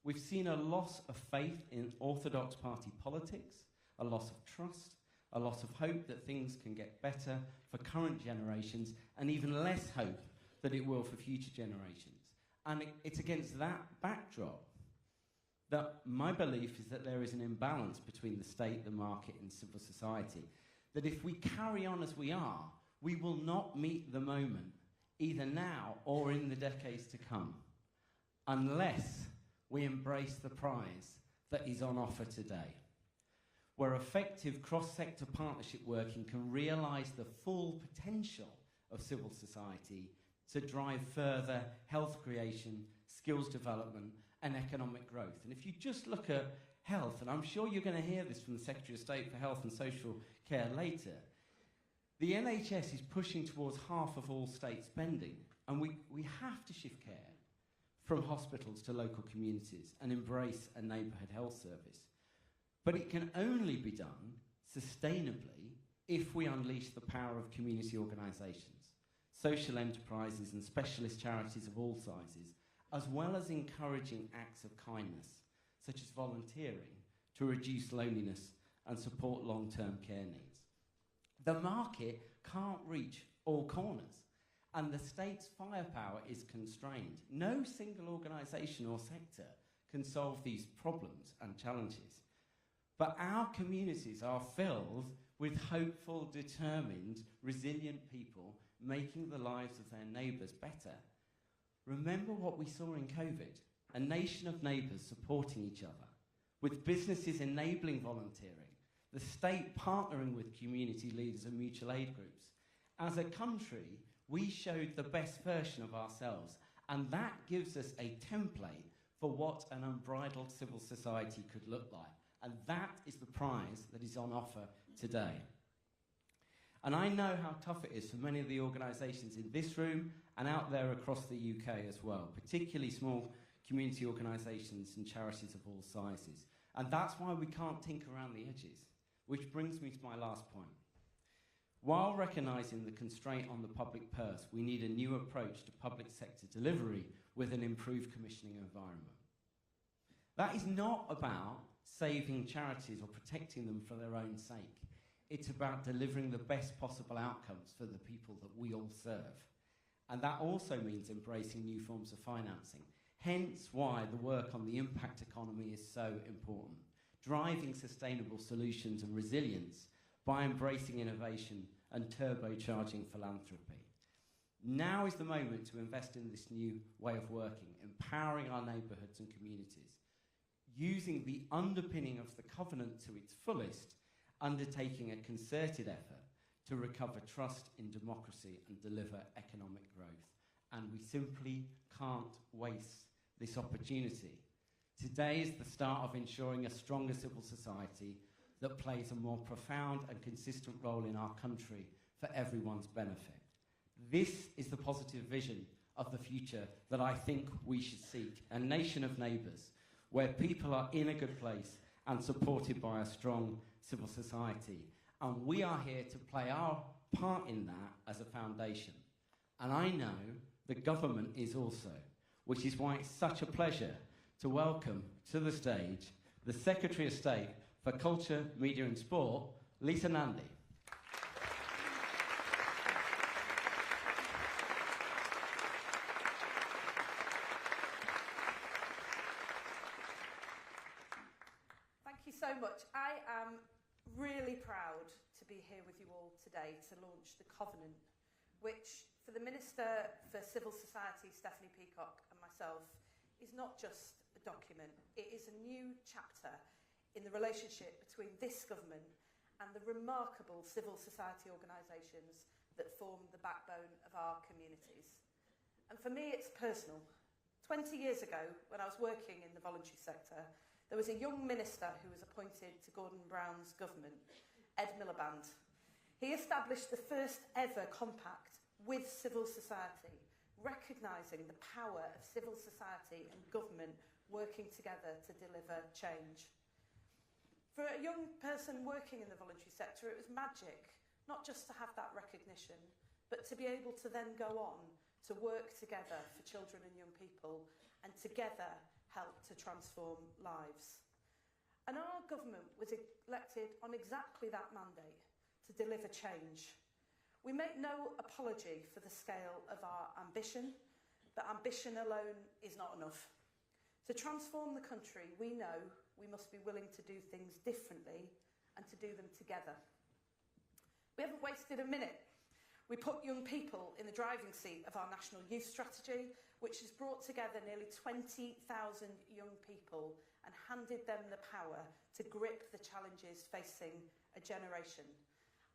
We've seen a loss of faith in orthodox party politics, a loss of trust, a loss of hope that things can get better for current generations, and even less hope that it will for future generations. And it's against that backdrop that my belief is that there is an imbalance between the state, the market, and civil society. That if we carry on as we are, we will not meet the moment, either now or in the decades to come, unless we embrace the prize that is on offer today, where effective cross-sector partnership working can realise the full potential of civil society to drive further health creation, skills development, and economic growth. And if you just look at health, and I'm sure you're going to hear this from the Secretary of State for Health and Social Care later, the NHS is pushing towards half of all state spending, and we have to shift care from hospitals to local communities and embrace a neighbourhood health service. But it can only be done sustainably if we unleash the power of community organisations, social enterprises and specialist charities of all sizes, as well as encouraging acts of kindness, such as volunteering, to reduce loneliness and support long-term care needs. The market can't reach all corners, and the state's firepower is constrained. No single organisation or sector can solve these problems and challenges. But our communities are filled with hopeful, determined, resilient people making the lives of their neighbours better. Remember what we saw in COVID, a nation of neighbours supporting each other, with businesses enabling volunteering, the state partnering with community leaders and mutual aid groups. As a country, we showed the best version of ourselves, and that gives us a template for what an unbridled civil society could look like. And that is the prize that is on offer today. And I know how tough it is for many of the organisations in this room and out there across the UK as well, particularly small community organisations and charities of all sizes. And that's why we can't tinker around the edges, which brings me to my last point. While recognising the constraint on the public purse, we need a new approach to public sector delivery with an improved commissioning environment. That is not about saving charities or protecting them for their own sake. It's about delivering the best possible outcomes for the people that we all serve. And that also means embracing new forms of financing. Hence why the work on the impact economy is so important. Driving sustainable solutions and resilience by embracing innovation and turbocharging philanthropy. Now is the moment to invest in this new way of working, empowering our neighbourhoods and communities, using the underpinning of the covenant to its fullest, undertaking a concerted effort to recover trust in democracy and deliver economic growth. And we simply can't waste this opportunity. Today is the start of ensuring a stronger civil society that plays a more profound and consistent role in our country for everyone's benefit. This is the positive vision of the future that I think we should seek, a nation of neighbours, where people are in a good place and supported by a strong civil society. And we are here to play our part in that as a foundation. And I know the government is also, which is why it's such a pleasure to welcome to the stage the Secretary of State for Culture, Media and Sport, Lisa Nandy. Thank you so much. I am really proud to be here with you all today to launch the Covenant, which for the Minister for Civil Society, Stephanie Peacock, and myself, is not just a document. It is a new chapter in the relationship between this government and the remarkable civil society organisations that form the backbone of our communities. And for me, it's personal. 20 years ago, when I was working in the voluntary sector, there was a young minister who was appointed to Gordon Brown's government, Ed Miliband. He established the first ever compact with civil society, recognising the power of civil society and government working together to deliver change. For a young person working in the voluntary sector, it was magic, not just to have that recognition, but to be able to then go on to work together for children and young people, and together help to transform lives. And our government was elected on exactly that mandate, to deliver change. We make no apology for the scale of our ambition, but ambition alone is not enough. To transform the country, we know we must be willing to do things differently and to do them together. We haven't wasted a minute. We put young people in the driving seat of our National Youth Strategy, which has brought together nearly 20,000 young people and handed them the power to grip the challenges facing a generation.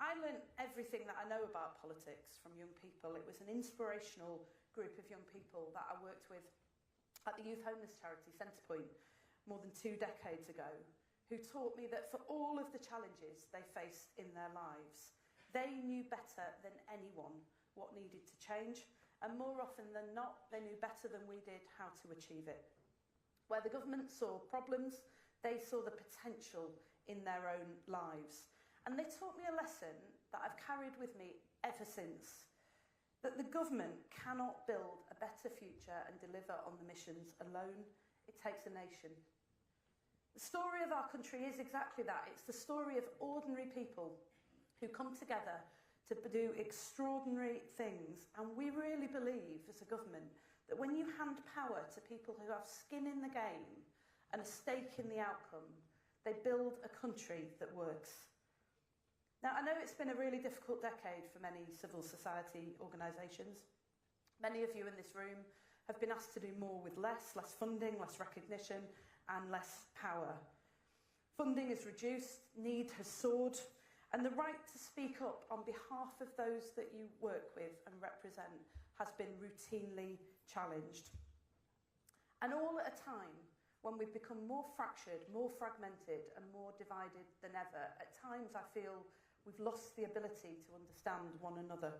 I learned everything that I know about politics from young people. It was an inspirational group of young people that I worked with at the youth homeless charity Centrepoint more than 2 decades ago, who taught me that for all of the challenges they faced in their lives, they knew better than anyone what needed to change, and more often than not, they knew better than we did how to achieve it. Where the government saw problems, they saw the potential in their own lives. And they taught me a lesson that I've carried with me ever since, that the government cannot build a better future and deliver on the missions alone. It takes a nation. The story of our country is exactly that. It's the story of ordinary people who come together to do extraordinary things. And we really believe, as a government, that when you hand power to people who have skin in the game and a stake in the outcome, they build a country that works. Now, I know it's been a really difficult decade for many civil society organisations. Many of you in this room have been asked to do more with less funding, less recognition, and less power. Funding is reduced, need has soared, and the right to speak up on behalf of those that you work with and represent has been routinely challenged. And all at a time when we've become more fractured, more fragmented, and more divided than ever. At times I feel we've lost the ability to understand one another.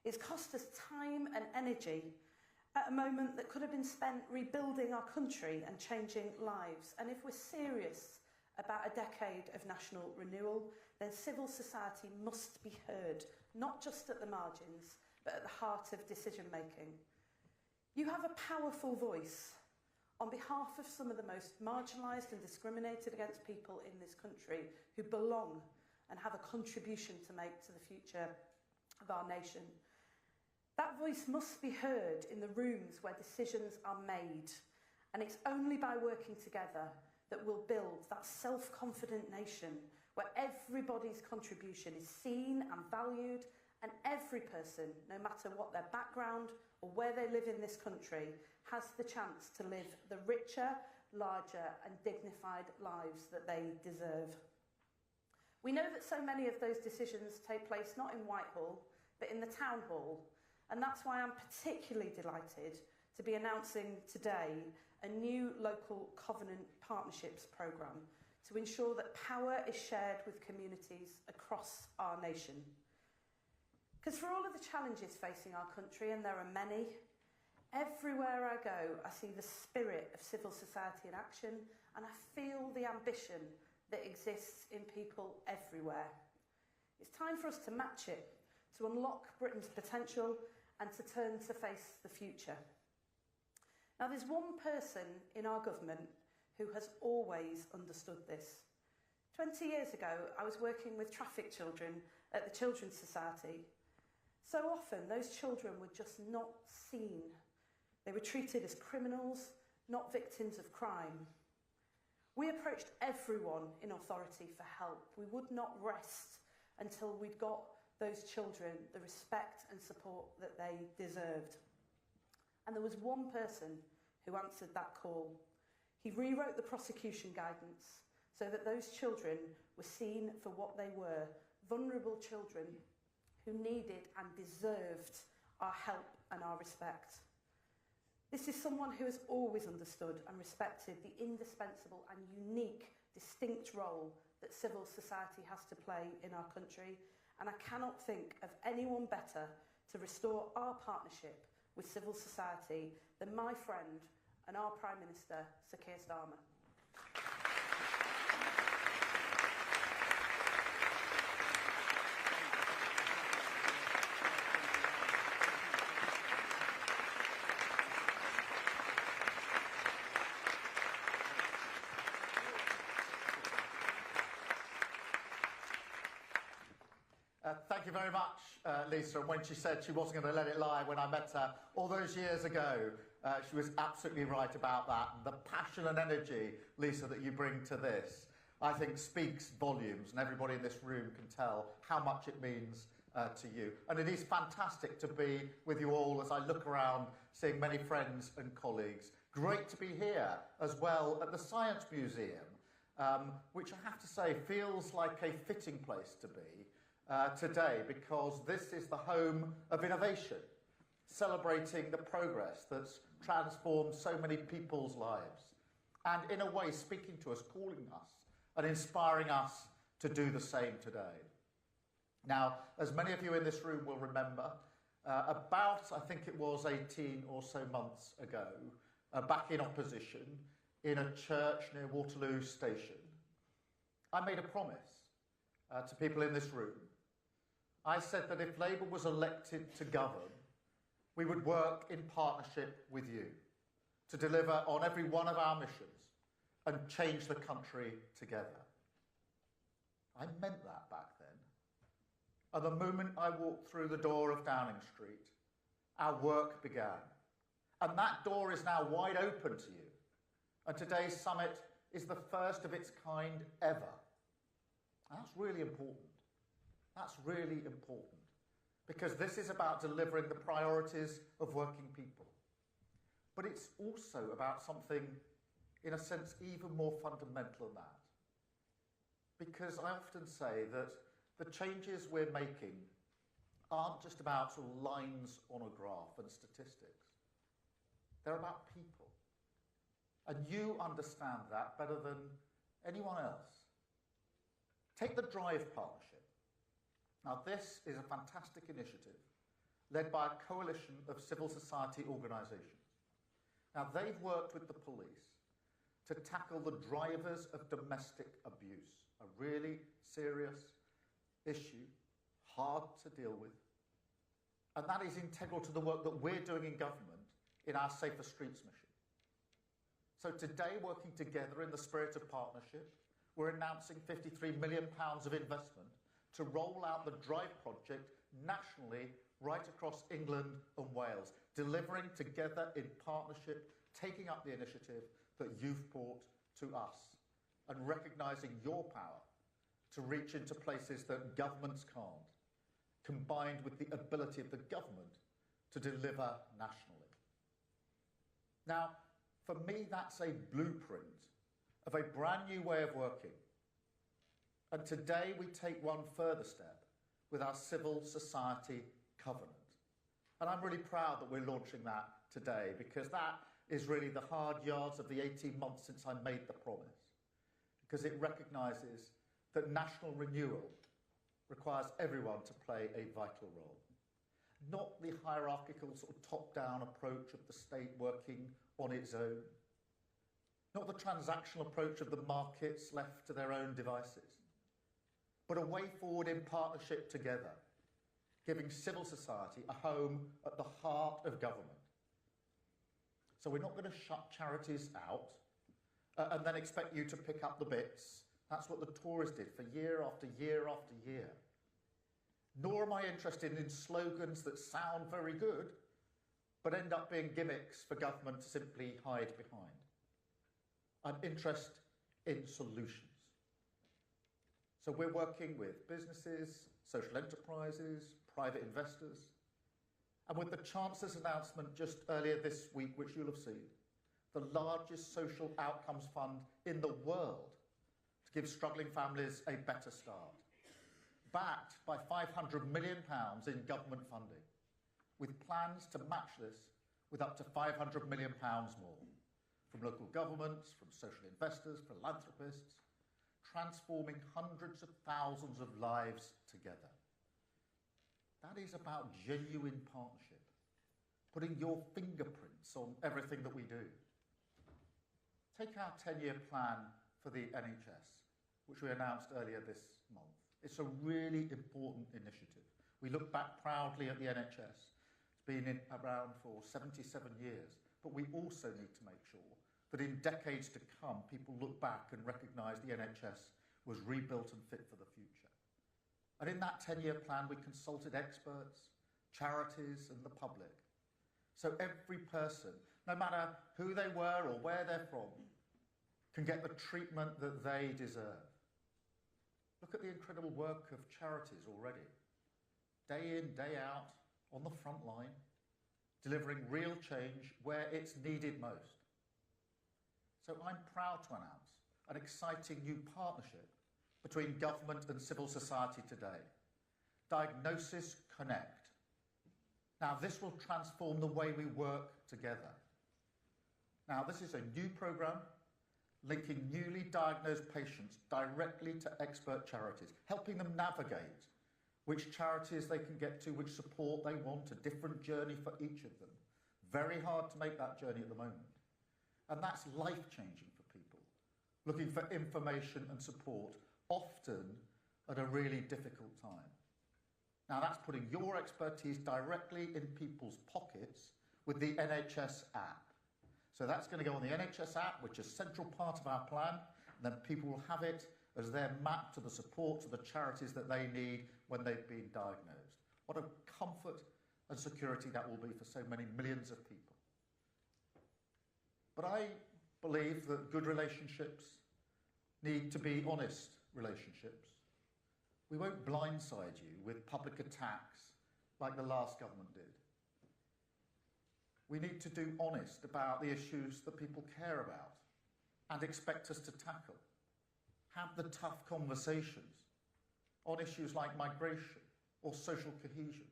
It's cost us time and energy at a moment that could have been spent rebuilding our country and changing lives. And if we're serious about a decade of national renewal, then civil society must be heard, not just at the margins, but at the heart of decision making. You have a powerful voice on behalf of some of the most marginalised and discriminated against people in this country who belong and have a contribution to make to the future of our nation. That voice must be heard in the rooms where decisions are made, and it's only by working together that we'll build that self-confident nation where everybody's contribution is seen and valued, and every person, no matter what their background or where they live in this country, has the chance to live the richer, larger and dignified lives that they deserve. We know that so many of those decisions take place not in Whitehall, but in the Town Hall, and that's why I'm particularly delighted to be announcing today a new local covenant partnerships programme to ensure that power is shared with communities across our nation. Because for all of the challenges facing our country, and there are many, everywhere I go, I see the spirit of civil society in action, and I feel the ambition that exists in people everywhere. It's time for us to match it, to unlock Britain's potential and to turn to face the future. Now, there's one person in our government who has always understood this. 20 years ago, I was working with trafficked children at the Children's Society. So often, those children were just not seen. They were treated as criminals, not victims of crime. We approached everyone in authority for help. We would not rest until we'd got those children the respect and support that they deserved. And there was one person who answered that call. He rewrote the prosecution guidance so that those children were seen for what they were, vulnerable children who needed and deserved our help and our respect. This is someone who has always understood and respected the indispensable and unique, distinct role that civil society has to play in our country, and I cannot think of anyone better to restore our partnership with civil society than my friend and our Prime Minister, Sir Keir Starmer. Thank you very much, Lisa. And when she said she wasn't going to let it lie when I met her all those years ago, she was absolutely right about that. And the passion and energy, Lisa, that you bring to this, I think speaks volumes, and everybody in this room can tell how much it means to you. And it is fantastic to be with you all as I look around, seeing many friends and colleagues. Great to be here as well at the Science Museum, which I have to say feels like a fitting place to be today, because this is the home of innovation, celebrating the progress that's transformed so many people's lives, and in a way speaking to us, calling us, and inspiring us to do the same today. Now, as many of you in this room will remember, about, I think it was 18 or so months ago, back in opposition, in a church near Waterloo Station, I made a promise to people in this room. I said that if Labour was elected to govern, we would work in partnership with you to deliver on every one of our missions and change the country together. I meant that back then. And the moment I walked through the door of Downing Street, our work began. And that door is now wide open to you. And today's summit is the first of its kind ever. And that's really important. That's really important. Because this is about delivering the priorities of working people. But it's also about something, in a sense, even more fundamental than that. Because I often say that the changes we're making aren't just about sort of lines on a graph and statistics. They're about people. And you understand that better than anyone else. Take the Drive Partnership. Now, this is a fantastic initiative led by a coalition of civil society organisations. Now, they've worked with the police to tackle the drivers of domestic abuse, a really serious issue, hard to deal with. And that is integral to the work that we're doing in government in our Safer Streets mission. So today, working together in the spirit of partnership, we're announcing £53 million of investment to roll out the Drive project nationally right across England and Wales, delivering together in partnership, taking up the initiative that you've brought to us and recognising your power to reach into places that governments can't, combined with the ability of the government to deliver nationally. Now, for me, that's a blueprint of a brand new way of working. And today we take one further step with our Civil Society Covenant. And I'm really proud that we're launching that today, because that is really the hard yards of the 18 months since I made the promise. Because it recognises that national renewal requires everyone to play a vital role. Not the hierarchical sort of top-down approach of the state working on its own. Not the transactional approach of the markets left to their own devices. But a way forward in partnership together, giving civil society a home at the heart of government. So we're not going to shut charities out and then expect you to pick up the bits. That's what the Tories did for year after year after year. Nor am I interested in slogans that sound very good, but end up being gimmicks for government to simply hide behind. I'm interested in solutions. So we're working with businesses, social enterprises, private investors, and with the Chancellor's announcement just earlier this week, which you'll have seen, the largest social outcomes fund in the world to give struggling families a better start, backed by £500 million in government funding, with plans to match this with up to £500 million more from local governments, from social investors, philanthropists, transforming hundreds of thousands of lives together. That is about genuine partnership, putting your fingerprints on everything that we do. Take our 10-year plan for the NHS, which we announced earlier this month. It's a really important initiative. We look back proudly at the NHS. It's been around for 77 years, but we also need to make sure that in decades to come, people look back and recognise the NHS was rebuilt and fit for the future. And in that 10-year plan, we consulted experts, charities, and the public. So every person, no matter who they were or where they're from, can get the treatment that they deserve. Look at the incredible work of charities already. Day in, day out, on the front line, delivering real change where it's needed most. So I'm proud to announce an exciting new partnership between government and civil society today. Diagnosis Connect. Now, this will transform the way we work together. Now, this is a new programme linking newly diagnosed patients directly to expert charities, helping them navigate which charities they can get to, which support they want, a different journey for each of them. Very hard to make that journey at the moment. And that's life-changing for people, looking for information and support, often at a really difficult time. Now, that's putting your expertise directly in people's pockets with the NHS app. So that's going to go on the NHS app, which is a central part of our plan, and then people will have it as their map to the support, to the charities that they need when they've been diagnosed. What a comfort and security that will be for so many millions of people. But I believe that good relationships need to be honest relationships. We won't blindside you with public attacks like the last government did. We need to be honest about the issues that people care about and expect us to tackle. Have the tough conversations on issues like migration or social cohesion,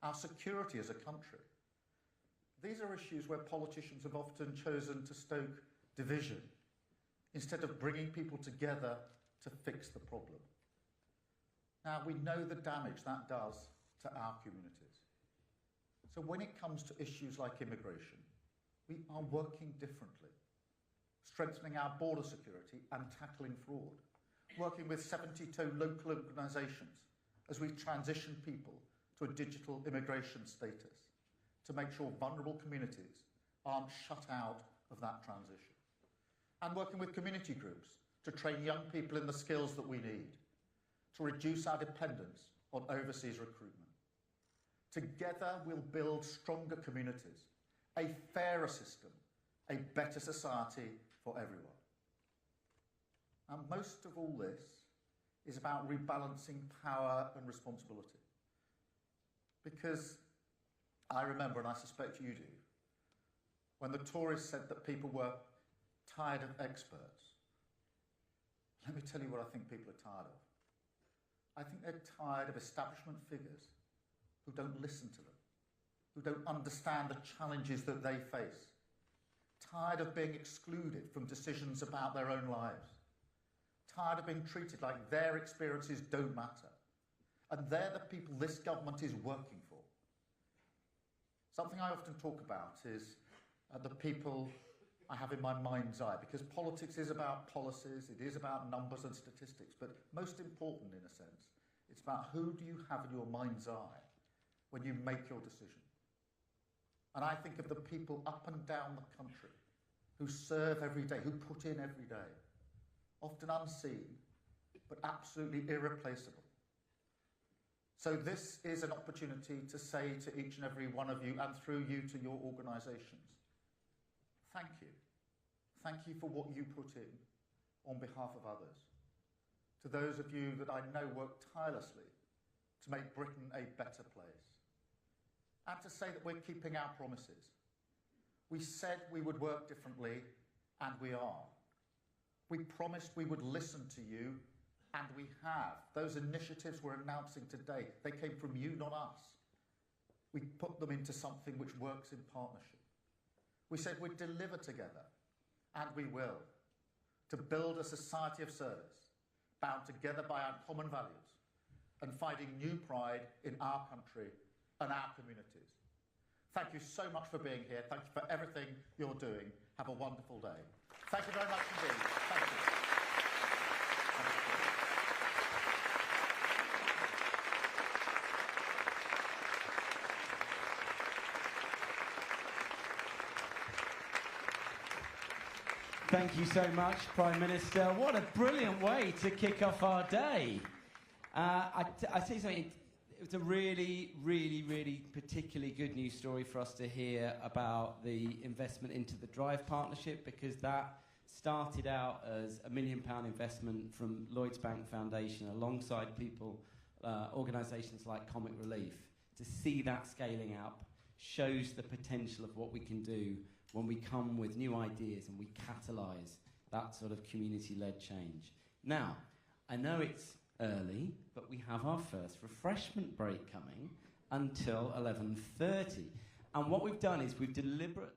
our security as a country. These are issues where politicians have often chosen to stoke division instead of bringing people together to fix the problem. Now, we know the damage that does to our communities. So when it comes to issues like immigration, we are working differently, strengthening our border security and tackling fraud, working with 72 local organisations as we transition people to a digital immigration status to make sure vulnerable communities aren't shut out of that transition, and working with community groups to train young people in the skills that we need, to reduce our dependence on overseas recruitment. Together, we'll build stronger communities, a fairer system, a better society for everyone. And most of all this is about rebalancing power and responsibility. Because I remember, and I suspect you do, when the Tories said that people were tired of experts. Let me tell you what I think people are tired of. I think they're tired of establishment figures who don't listen to them, who don't understand the challenges that they face, tired of being excluded from decisions about their own lives, tired of being treated like their experiences don't matter. And they're the people this government is working for. Something I often talk about is the people I have in my mind's eye, because politics is about policies, it is about numbers and statistics, but most important, in a sense, it's about who do you have in your mind's eye when you make your decision. And I think of the people up and down the country who serve every day, who put in every day, often unseen, but absolutely irreplaceable. So this is an opportunity to say to each and every one of you, and through you to your organisations, thank you. Thank you for what you put in on behalf of others. To those of you that I know work tirelessly to make Britain a better place. And to say that we're keeping our promises. We said we would work differently, and we are. We promised we would listen to you, and we have. Those initiatives we're announcing today, they came from you, not us. We put them into something which works in partnership. We said we'd deliver together, and we will, to build a society of service, bound together by our common values, and finding new pride in our country and our communities. Thank you so much for being here. Thank you for everything you're doing. Have a wonderful day. Thank you very much indeed. Thank you. Thank you so much, Prime Minister. What a brilliant way to kick off our day. I tell you something. It was a really, really, really particularly good news story for us to hear about the investment into the Drive partnership, because that started out as a £1 million investment from Lloyds Bank Foundation alongside people, organisations like Comic Relief. To see that scaling up shows the potential of what we can do when we come with new ideas and we catalyse that sort of community-led change. Now, I know it's early, but we have our first refreshment break coming until 11:30. And what we've done is we've deliberately